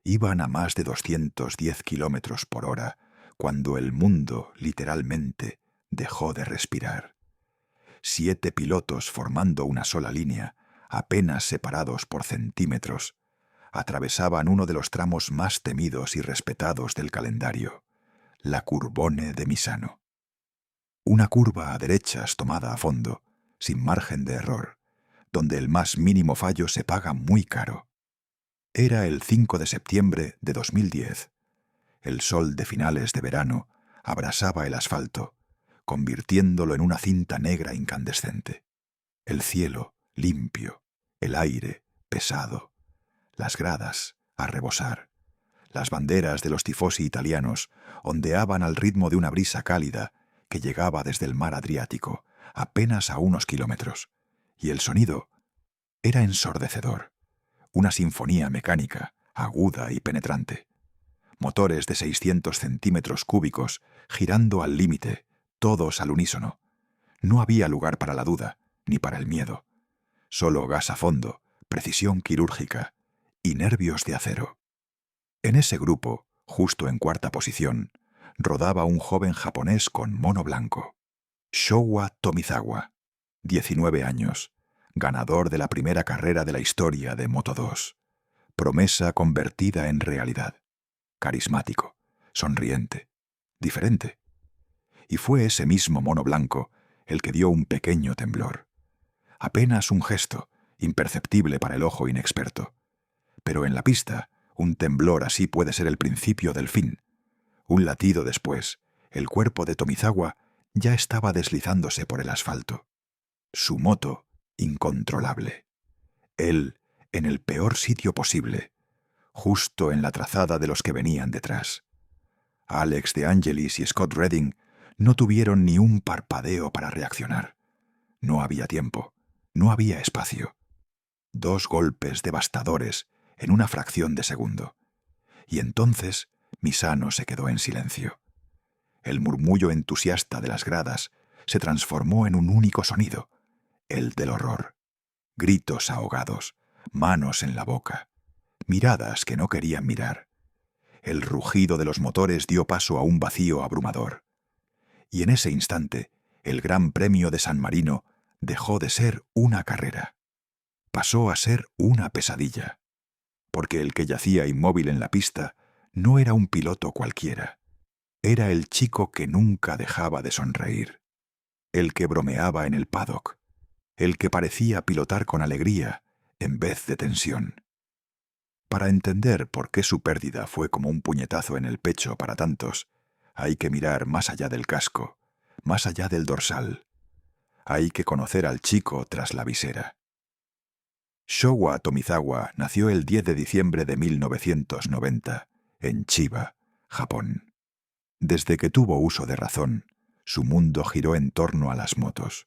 Iban a más de 210 kilómetros por hora cuando el mundo, literalmente, dejó de respirar. 7 pilotos formando una sola línea, apenas separados por centímetros, atravesaban uno de los tramos más temidos y respetados del calendario, la Curbone de Misano. Una curva a derechas tomada a fondo, sin margen de error, donde el más mínimo fallo se paga muy caro. Era el 5 de septiembre de 2010. El sol de finales de verano abrasaba el asfalto, convirtiéndolo en una cinta negra incandescente. El cielo, limpio, el aire, pesado, las gradas, a rebosar. Las banderas de los tifosi italianos ondeaban al ritmo de una brisa cálida que llegaba desde el mar Adriático, apenas a unos kilómetros, y el sonido era ensordecedor, una sinfonía mecánica, aguda y penetrante. Motores de 600 centímetros cúbicos girando al límite, todos al unísono. No había lugar para la duda, ni para el miedo. Solo gas a fondo, precisión quirúrgica y nervios de acero. En ese grupo, justo en cuarta posición, rodaba un joven japonés con mono blanco. Showa Tomizawa, 19 años, ganador de la primera carrera de la historia de Moto2. Promesa convertida en realidad. Carismático, sonriente, diferente. Y fue ese mismo mono blanco el que dio un pequeño temblor. Apenas un gesto, imperceptible para el ojo inexperto. Pero en la pista, un temblor así puede ser el principio del fin. Un latido después, el cuerpo de Tomizawa ya estaba deslizándose por el asfalto. Su moto, incontrolable. Él, en el peor sitio posible, justo en la trazada de los que venían detrás. Alex de Angelis y Scott Redding no tuvieron ni un parpadeo para reaccionar. No había tiempo, no había espacio. 2 golpes devastadores en una fracción de segundo. Y entonces Misano se quedó en silencio. El murmullo entusiasta de las gradas se transformó en un único sonido, el del horror. Gritos ahogados, manos en la boca, miradas que no querían mirar. El rugido de los motores dio paso a un vacío abrumador. Y en ese instante, el Gran Premio de San Marino dejó de ser una carrera. Pasó a ser una pesadilla. Porque el que yacía inmóvil en la pista no era un piloto cualquiera. Era el chico que nunca dejaba de sonreír. El que bromeaba en el paddock. El que parecía pilotar con alegría en vez de tensión. Para entender por qué su pérdida fue como un puñetazo en el pecho para tantos, hay que mirar más allá del casco, más allá del dorsal. Hay que conocer al chico tras la visera. Showa Tomizawa nació el 10 de diciembre de 1990, en Chiba, Japón. Desde que tuvo uso de razón, su mundo giró en torno a las motos.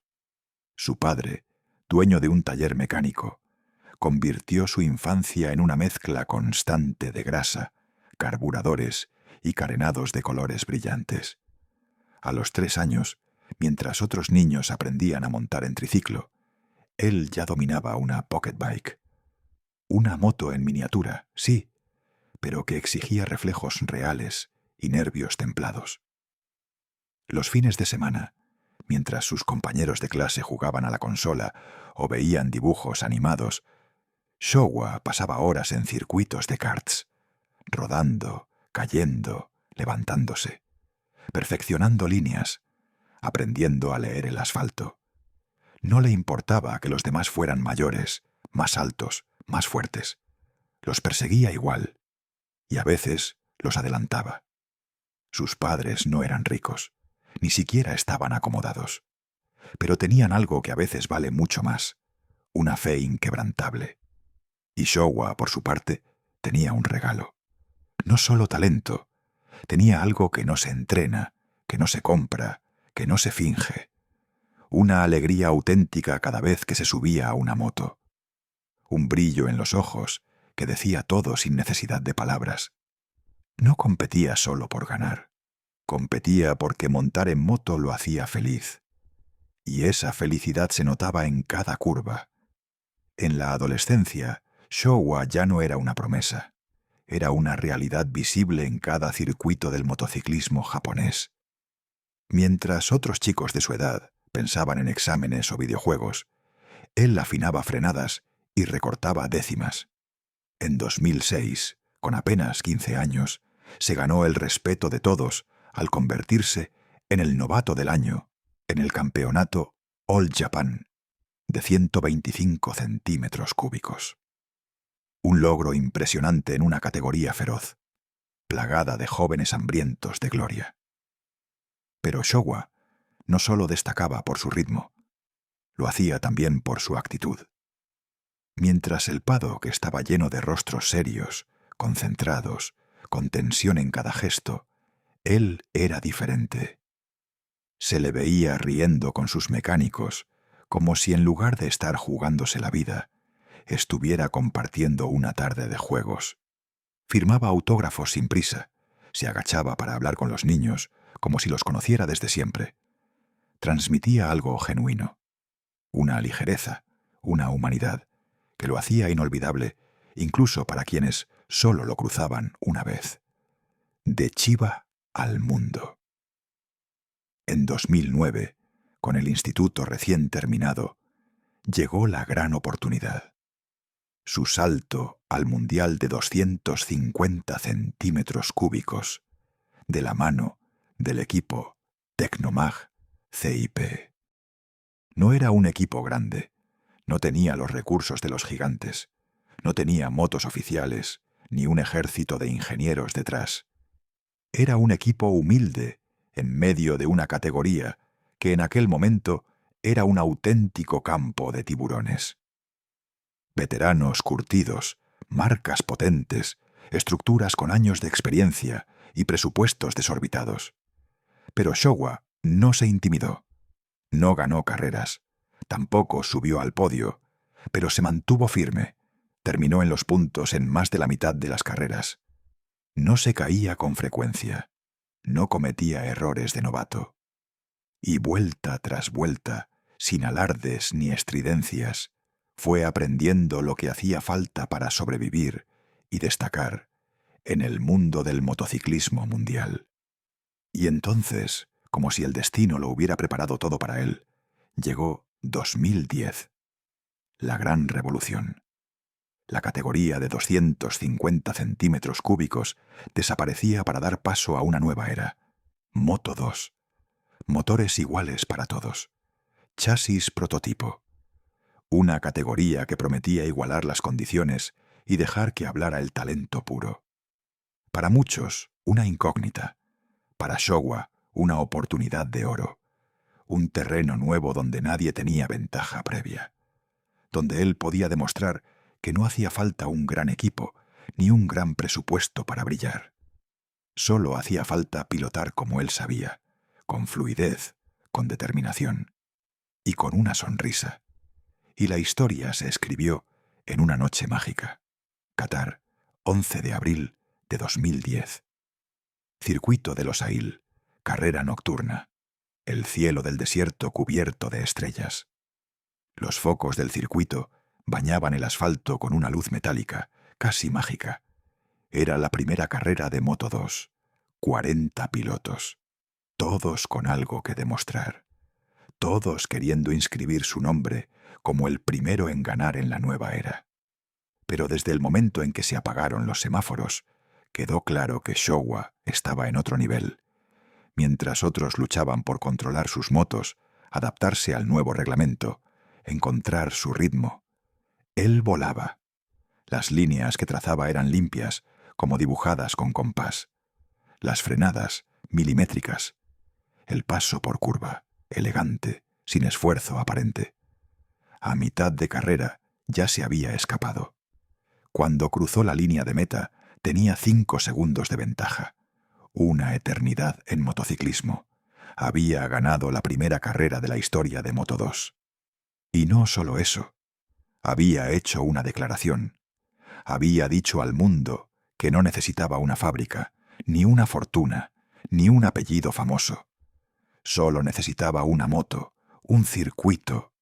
Su padre, dueño de un taller mecánico, convirtió su infancia en una mezcla constante de grasa, carburadores y carenados de colores brillantes. A los 3 años, mientras otros niños aprendían a montar en triciclo, él ya dominaba una pocket bike. Una moto en miniatura, sí, pero que exigía reflejos reales y nervios templados. Los fines de semana, mientras sus compañeros de clase jugaban a la consola o veían dibujos animados, Showa pasaba horas en circuitos de karts, rodando, cayendo, levantándose, perfeccionando líneas, aprendiendo a leer el asfalto. No le importaba que los demás fueran mayores, más altos, más fuertes. Los perseguía igual, y a veces los adelantaba. Sus padres no eran ricos, ni siquiera estaban acomodados, pero tenían algo que a veces vale mucho más, una fe inquebrantable. Y Showa, por su parte, tenía un regalo. No solo talento, tenía algo que no se entrena, que no se compra, que no se finge. Una alegría auténtica cada vez que se subía a una moto. Un brillo en los ojos que decía todo sin necesidad de palabras. No competía solo por ganar. Competía porque montar en moto lo hacía feliz. Y esa felicidad se notaba en cada curva. En la adolescencia, Showa ya no era una promesa. era una realidad visible en cada circuito del motociclismo japonés. Mientras otros chicos de su edad pensaban en exámenes o videojuegos, él afinaba frenadas y recortaba décimas. En 2006, con apenas 15 años, se ganó el respeto de todos al convertirse en el novato del año en el campeonato All Japan de 125 centímetros cúbicos. Un logro impresionante en una categoría feroz, plagada de jóvenes hambrientos de gloria. Pero Showa no solo destacaba por su ritmo, lo hacía también por su actitud. Mientras el paddock estaba lleno de rostros serios, concentrados, con tensión en cada gesto, él era diferente. Se le veía riendo con sus mecánicos, como si en lugar de estar jugándose la vida, estuviera compartiendo una tarde de juegos. Firmaba autógrafos sin prisa, se agachaba para hablar con los niños, como si los conociera desde siempre. Transmitía algo genuino, una ligereza, una humanidad, que lo hacía inolvidable, incluso para quienes solo lo cruzaban una vez. De Chiba al mundo. En 2009, con el instituto recién terminado, llegó la gran oportunidad. Su salto al Mundial de 250 centímetros cúbicos, de la mano del equipo Tecnomag CIP. No era un equipo grande, no tenía los recursos de los gigantes, no tenía motos oficiales, ni un ejército de ingenieros detrás. Era un equipo humilde, en medio de una categoría que en aquel momento era un auténtico campo de tiburones. Veteranos curtidos, marcas potentes, estructuras con años de experiencia y presupuestos desorbitados. Pero Showa no se intimidó. No ganó carreras, tampoco subió al podio, pero se mantuvo firme. Terminó en los puntos en más de la mitad de las carreras. No se caía con frecuencia. No cometía errores de novato. Y vuelta tras vuelta, sin alardes ni estridencias, fue aprendiendo lo que hacía falta para sobrevivir y destacar en el mundo del motociclismo mundial. Y entonces, como si el destino lo hubiera preparado todo para él, llegó 2010, la gran revolución. La categoría de 250 centímetros cúbicos desaparecía para dar paso a una nueva era. Moto 2. Motores iguales para todos. Chasis prototipo. Una categoría que prometía igualar las condiciones y dejar que hablara el talento puro. Para muchos, una incógnita. Para Showa, una oportunidad de oro. Un terreno nuevo donde nadie tenía ventaja previa. Donde él podía demostrar que no hacía falta un gran equipo, ni un gran presupuesto para brillar. Solo hacía falta pilotar como él sabía, con fluidez, con determinación y con una sonrisa. Y la historia se escribió en una noche mágica. Qatar, 11 de abril de 2010. Circuito de Losail, carrera nocturna. El cielo del desierto cubierto de estrellas. Los focos del circuito bañaban el asfalto con una luz metálica, casi mágica. Era la primera carrera de Moto 2. 40 pilotos. Todos con algo que demostrar. Todos queriendo inscribir su nombre como el primero en ganar en la nueva era. Pero desde el momento en que se apagaron los semáforos, quedó claro que Showa estaba en otro nivel. Mientras otros luchaban por controlar sus motos, adaptarse al nuevo reglamento, encontrar su ritmo, él volaba. Las líneas que trazaba eran limpias, como dibujadas con compás. Las frenadas, milimétricas. El paso por curva, elegante, sin esfuerzo aparente. A mitad de carrera ya se había escapado. Cuando cruzó la línea de meta, tenía 5 segundos de ventaja. Una eternidad en motociclismo. Había ganado la primera carrera de la historia de Moto 2. Y no solo eso. Había hecho una declaración. Había dicho al mundo que no necesitaba una fábrica, ni una fortuna, ni un apellido famoso. Solo necesitaba una moto, un circuito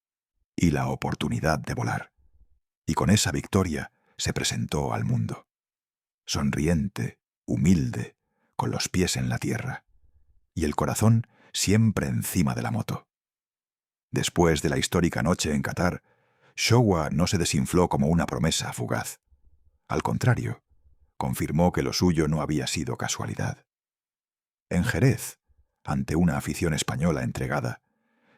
y la oportunidad de volar. Y con esa victoria se presentó al mundo. sonriente, humilde, con los pies en la tierra, y el corazón siempre encima de la moto. Después de la histórica noche en Qatar, Showa no se desinfló como una promesa fugaz. Al contrario, confirmó que lo suyo no había sido casualidad. En Jerez, ante una afición española entregada,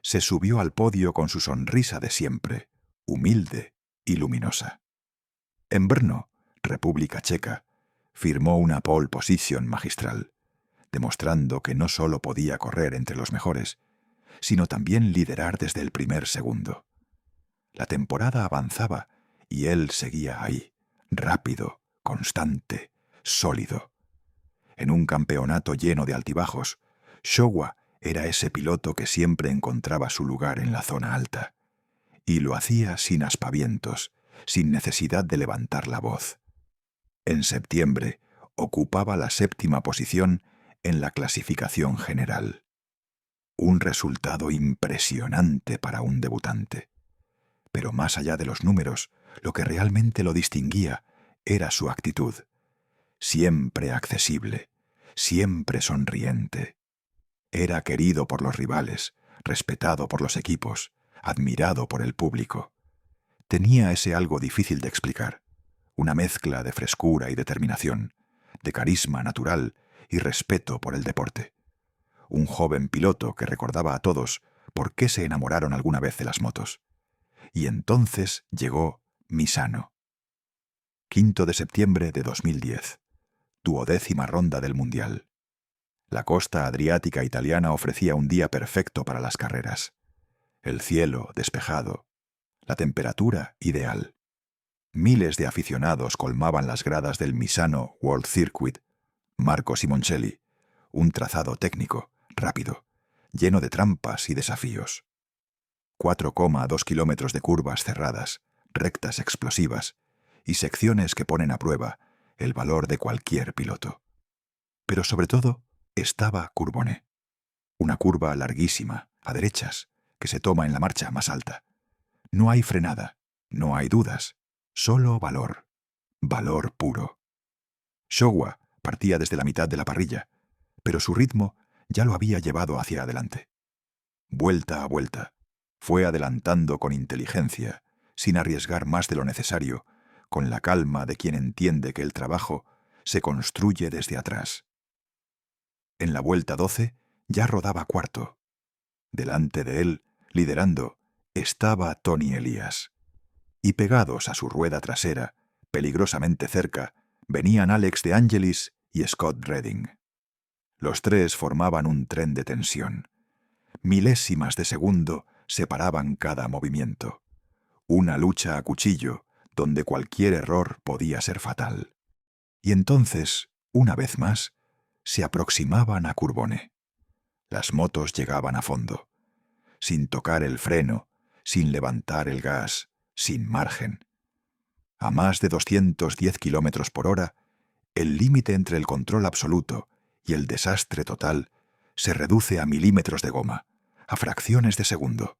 se subió al podio con su sonrisa de siempre, humilde y luminosa. En Brno, República Checa, firmó una pole position magistral, demostrando que no solo podía correr entre los mejores, sino también liderar desde el primer segundo. La temporada avanzaba y él seguía ahí, rápido, constante, sólido. En un campeonato lleno de altibajos, Showa era ese piloto que siempre encontraba su lugar en la zona alta, y lo hacía sin aspavientos, sin necesidad de levantar la voz. En septiembre ocupaba la 7ª posición en la clasificación general. Un resultado impresionante para un debutante. Pero más allá de los números, lo que realmente lo distinguía era su actitud. Siempre accesible, siempre sonriente. Era querido por los rivales, respetado por los equipos, admirado por el público. Tenía ese algo difícil de explicar, una mezcla de frescura y determinación, de carisma natural y respeto por el deporte. Un joven piloto que recordaba a todos por qué se enamoraron alguna vez de las motos. Y entonces llegó Misano. 5 de septiembre de 2010, 12ª ronda del Mundial. La costa adriática italiana ofrecía un día perfecto para las carreras. El cielo despejado, la temperatura ideal. Miles de aficionados colmaban las gradas del Misano World Circuit, Marco Simoncelli, un trazado técnico, rápido, lleno de trampas y desafíos. 4,2 kilómetros de curvas cerradas, rectas explosivas y secciones que ponen a prueba el valor de cualquier piloto. Pero sobre todo estaba Courbone, una curva larguísima, a derechas, que se toma en la marcha más alta. No hay frenada, no hay dudas, solo valor, valor puro. Showa partía desde la mitad de la parrilla, pero su ritmo ya lo había llevado hacia adelante. Vuelta a vuelta, fue adelantando con inteligencia, sin arriesgar más de lo necesario, con la calma de quien entiende que el trabajo se construye desde atrás. En la vuelta 12 ya rodaba cuarto. Delante de él, liderando, estaba Tony Elías. Y pegados a su rueda trasera, peligrosamente cerca, venían Alex de Angelis y Scott Redding. Los tres formaban un tren de tensión. Milésimas de segundo separaban cada movimiento. Una lucha a cuchillo, donde cualquier error podía ser fatal. Y entonces, una vez más, se aproximaban a Courbone. Las motos llegaban a fondo, sin tocar el freno, sin levantar el gas, sin margen. A más de 210 kilómetros por hora, el límite entre el control absoluto y el desastre total se reduce a milímetros de goma, a fracciones de segundo,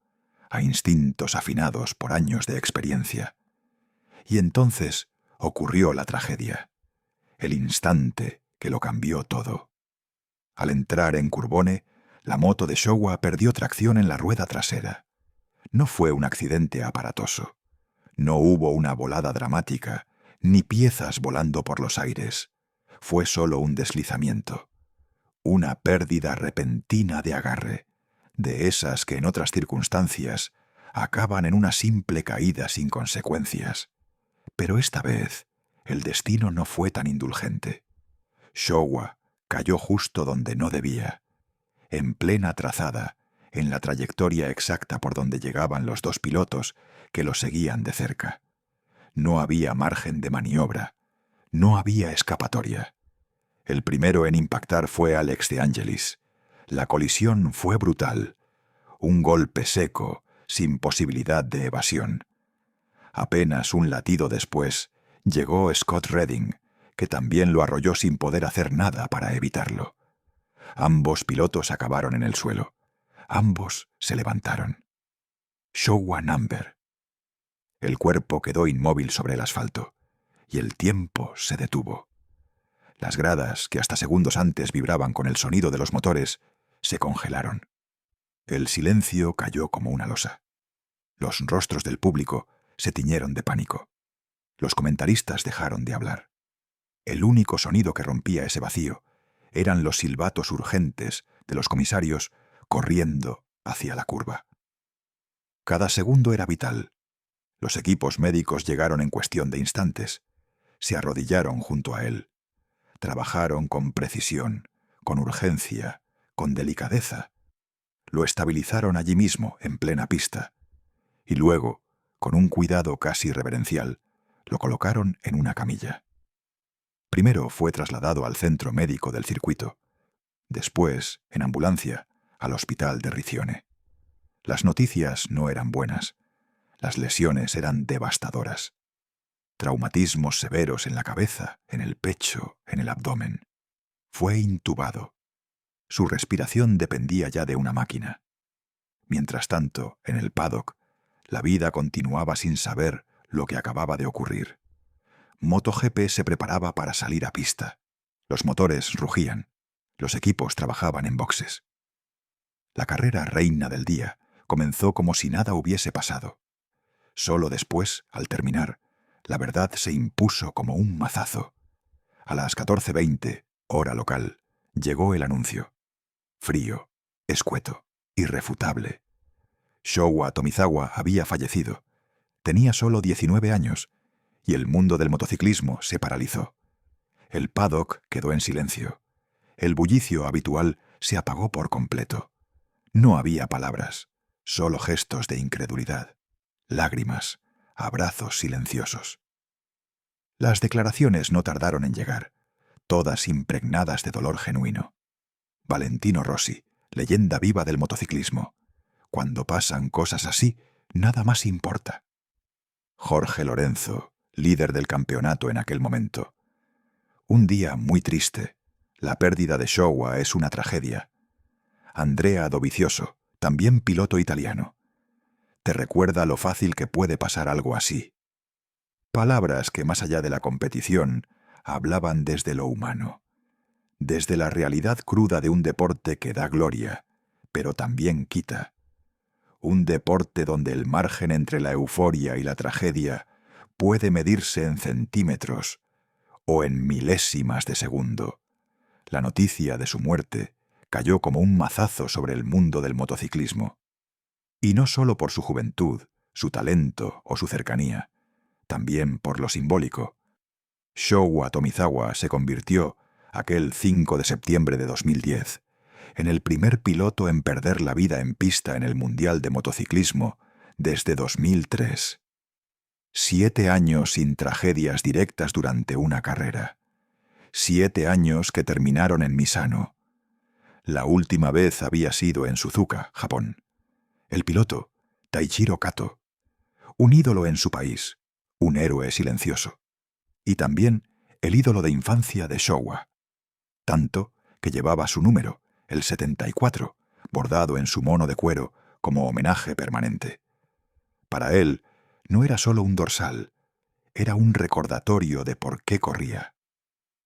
a instintos afinados por años de experiencia. Y entonces ocurrió la tragedia, el instante que lo cambió todo. Al entrar en Courbone, la moto de Showa perdió tracción en la rueda trasera. No fue un accidente aparatoso. No hubo una volada dramática, ni piezas volando por los aires. Fue solo un deslizamiento. Una pérdida repentina de agarre, de esas que en otras circunstancias acaban en una simple caída sin consecuencias. Pero esta vez, el destino no fue tan indulgente. Showa cayó justo donde no debía, en plena trazada, en la trayectoria exacta por donde llegaban los dos pilotos que lo seguían de cerca. No había margen de maniobra, no había escapatoria. El primero en impactar fue Alex de Angelis. La colisión fue brutal, un golpe seco, sin posibilidad de evasión. Apenas un latido después, llegó Scott Redding, que también lo arrolló sin poder hacer nada para evitarlo. Ambos pilotos acabaron en el suelo. Ambos se levantaron. Showa Number. El cuerpo quedó inmóvil sobre el asfalto, y el tiempo se detuvo. Las gradas, que hasta segundos antes vibraban con el sonido de los motores, se congelaron. El silencio cayó como una losa. Los rostros del público se tiñeron de pánico. Los comentaristas dejaron de hablar. El único sonido que rompía ese vacío eran los silbatos urgentes de los comisarios corriendo hacia la curva. Cada segundo era vital. Los equipos médicos llegaron en cuestión de instantes. Se arrodillaron junto a él. Trabajaron con precisión, con urgencia, con delicadeza. Lo estabilizaron allí mismo, en plena pista. Y luego, con un cuidado casi reverencial, lo colocaron en una camilla. Primero fue trasladado al centro médico del circuito. Después, en ambulancia, al hospital de Riccione. Las noticias no eran buenas. Las lesiones eran devastadoras. Traumatismos severos en la cabeza, en el pecho, en el abdomen. Fue intubado. Su respiración dependía ya de una máquina. Mientras tanto, en el paddock, la vida continuaba sin saber lo que acababa de ocurrir. MotoGP se preparaba para salir a pista. Los motores rugían. Los equipos trabajaban en boxes. La carrera reina del día comenzó como si nada hubiese pasado. Solo después, al terminar, la verdad se impuso como un mazazo. A las 14:20, hora local, llegó el anuncio. Frío, escueto, irrefutable. Showa Tomizawa había fallecido. Tenía solo 19 años, y el mundo del motociclismo se paralizó. El paddock quedó en silencio. El bullicio habitual se apagó por completo. No había palabras, solo gestos de incredulidad, lágrimas, abrazos silenciosos. Las declaraciones no tardaron en llegar, todas impregnadas de dolor genuino. Valentino Rossi, leyenda viva del motociclismo. Cuando pasan cosas así, nada más importa. Jorge Lorenzo, líder del campeonato en aquel momento. Un día muy triste. La pérdida de Showa es una tragedia. Andrea Dovizioso, también piloto italiano. Te recuerda lo fácil que puede pasar algo así. Palabras que más allá de la competición hablaban desde lo humano, desde la realidad cruda de un deporte que da gloria, pero también quita. Un deporte donde el margen entre la euforia y la tragedia puede medirse en centímetros o en milésimas de segundo. La noticia de su muerte cayó como un mazazo sobre el mundo del motociclismo. Y no solo por su juventud, su talento o su cercanía, también por lo simbólico. Showa Tomizawa se convirtió, aquel 5 de septiembre de 2010, en el primer piloto en perder la vida en pista en el Mundial de Motociclismo desde 2003. 7 años sin tragedias directas durante una carrera. 7 años que terminaron en Misano. La última vez había sido en Suzuka, Japón. El piloto, Taichiro Kato, un ídolo en su país, un héroe silencioso. Y también el ídolo de infancia de Showa. Tanto que llevaba su número, el 74, bordado en su mono de cuero como homenaje permanente. Para él, no era solo un dorsal, era un recordatorio de por qué corría,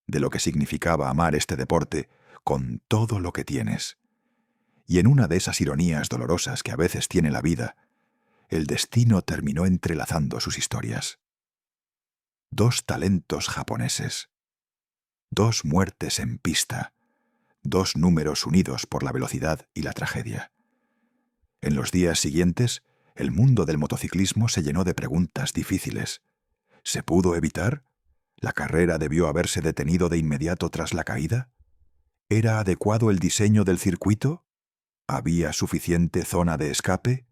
de lo que significaba amar este deporte con todo lo que tienes. Y en una de esas ironías dolorosas que a veces tiene la vida, el destino terminó entrelazando sus historias. 2 talentos japoneses. 2 muertes en pista. 2 números unidos por la velocidad y la tragedia. En los días siguientes, el mundo del motociclismo se llenó de preguntas difíciles. ¿Se pudo evitar? ¿La carrera debió haberse detenido de inmediato tras la caída? ¿Era adecuado el diseño del circuito? ¿Había suficiente zona de escape?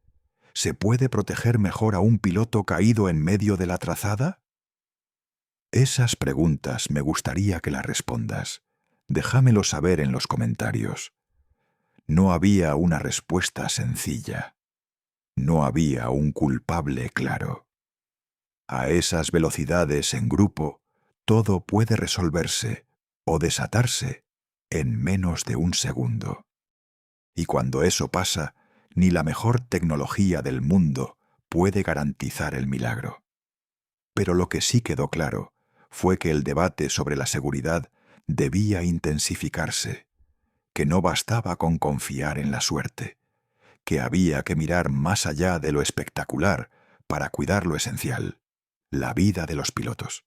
¿Se puede proteger mejor a un piloto caído en medio de la trazada? Esas preguntas me gustaría que las respondas. Déjamelo saber en los comentarios. No había una respuesta sencilla. No había un culpable claro. A esas velocidades en grupo, todo puede resolverse o desatarse en menos de un segundo. Y cuando eso pasa, ni la mejor tecnología del mundo puede garantizar el milagro. Pero lo que sí quedó claro fue que el debate sobre la seguridad debía intensificarse, que no bastaba con confiar en la suerte, que había que mirar más allá de lo espectacular para cuidar lo esencial, la vida de los pilotos.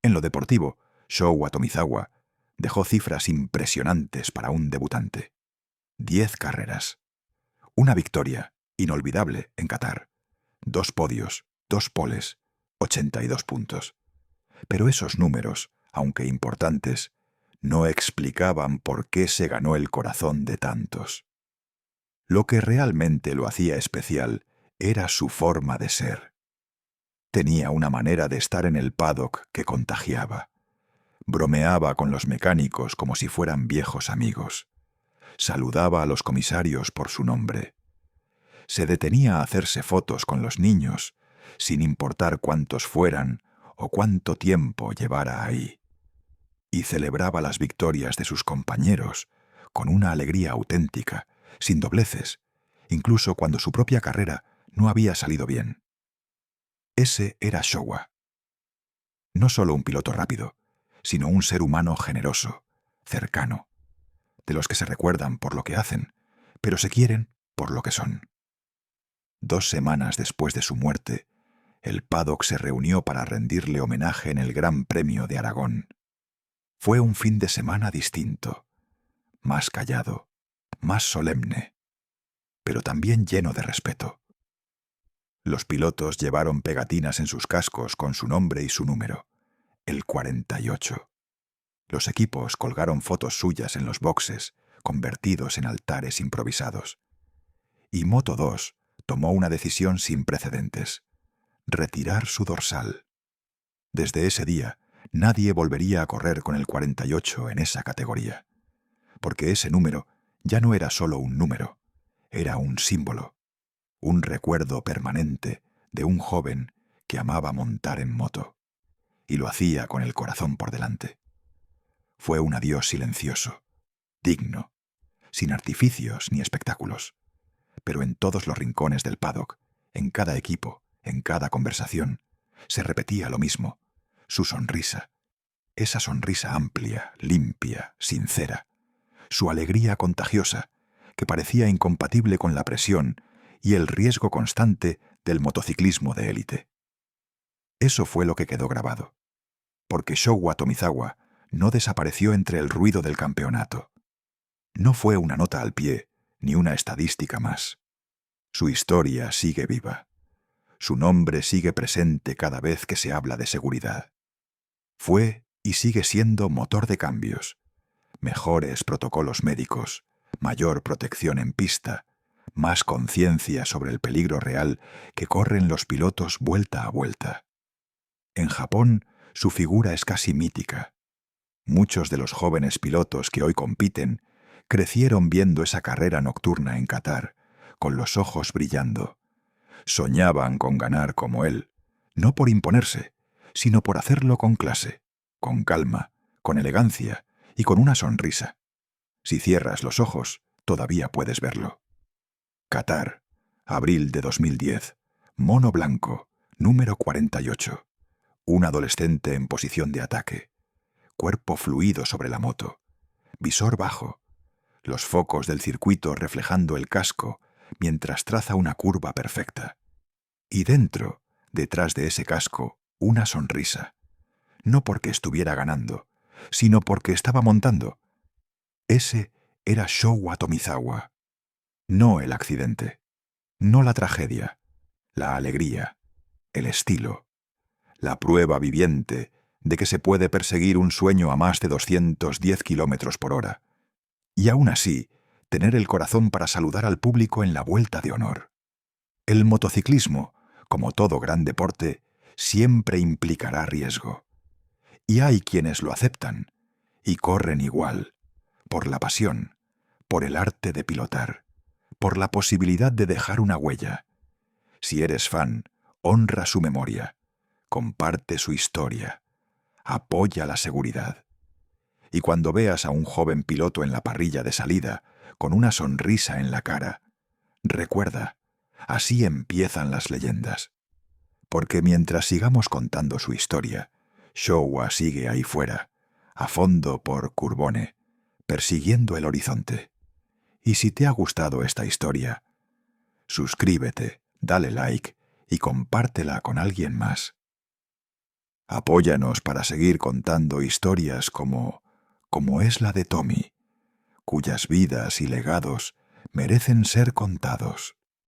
En lo deportivo, Showa Tomizawa dejó cifras impresionantes para un debutante. 10 carreras. Una victoria, inolvidable, en Qatar. 2 podios, 2 poles, 82 puntos. Pero esos números, aunque importantes, no explicaban por qué se ganó el corazón de tantos. Lo que realmente lo hacía especial era su forma de ser. Tenía una manera de estar en el paddock que contagiaba. Bromeaba con los mecánicos como si fueran viejos amigos. Saludaba a los comisarios por su nombre. Se detenía a hacerse fotos con los niños, sin importar cuántos fueran o cuánto tiempo llevara ahí. Y celebraba las victorias de sus compañeros con una alegría auténtica, sin dobleces, incluso cuando su propia carrera no había salido bien. Ese era Showa. No solo un piloto rápido, sino un ser humano generoso, cercano, de los que se recuerdan por lo que hacen, pero se quieren por lo que son. 2 semanas después de su muerte, el paddock se reunió para rendirle homenaje en el Gran Premio de Aragón. Fue un fin de semana distinto, más callado, más solemne, pero también lleno de respeto. Los pilotos llevaron pegatinas en sus cascos con su nombre y su número, el 48. Los equipos colgaron fotos suyas en los boxes, convertidos en altares improvisados. Y Moto2 tomó una decisión sin precedentes: retirar su dorsal. Desde ese día, nadie volvería a correr con el 48 en esa categoría, porque ese número ya no era solo un número, era un símbolo, un recuerdo permanente de un joven que amaba montar en moto, y lo hacía con el corazón por delante. Fue un adiós silencioso, digno, sin artificios ni espectáculos, pero en todos los rincones del paddock, en cada equipo, en cada conversación, se repetía lo mismo: su sonrisa, esa sonrisa amplia, limpia, sincera, su alegría contagiosa, que parecía incompatible con la presión y el riesgo constante del motociclismo de élite. Eso fue lo que quedó grabado, porque Showa Tomizawa no desapareció entre el ruido del campeonato. No fue una nota al pie, ni una estadística más. Su historia sigue viva. Su nombre sigue presente cada vez que se habla de seguridad. Fue y sigue siendo motor de cambios, mejores protocolos médicos, mayor protección en pista, más conciencia sobre el peligro real que corren los pilotos vuelta a vuelta. En Japón, su figura es casi mítica. Muchos de los jóvenes pilotos que hoy compiten crecieron viendo esa carrera nocturna en Qatar, con los ojos brillando. Soñaban con ganar como él, no por imponerse, sino por hacerlo con clase, con calma, con elegancia y con una sonrisa. Si cierras los ojos, todavía puedes verlo. Qatar, abril de 2010, mono blanco, número 48. Un adolescente en posición de ataque. Cuerpo fluido sobre la moto. Visor bajo. Los focos del circuito reflejando el casco mientras traza una curva perfecta. Y dentro, detrás de ese casco, una sonrisa. No porque estuviera ganando, sino porque estaba montando. Ese era Showa Tomizawa. No el accidente, no la tragedia, la alegría, el estilo, la prueba viviente de que se puede perseguir un sueño a más de 210 kilómetros por hora, y aún así tener el corazón para saludar al público en la vuelta de honor. El motociclismo, como todo gran deporte, siempre implicará riesgo. Y hay quienes lo aceptan y corren igual, por la pasión, por el arte de pilotar, por la posibilidad de dejar una huella. Si eres fan, honra su memoria, comparte su historia, apoya la seguridad. Y cuando veas a un joven piloto en la parrilla de salida, con una sonrisa en la cara, recuerda, así empiezan las leyendas. Porque mientras sigamos contando su historia, Showa sigue ahí fuera, a fondo por Curbone, persiguiendo el horizonte. Y si te ha gustado esta historia, suscríbete, dale like y compártela con alguien más. Apóyanos para seguir contando historias como es la de Tommy, cuyas vidas y legados merecen ser contados.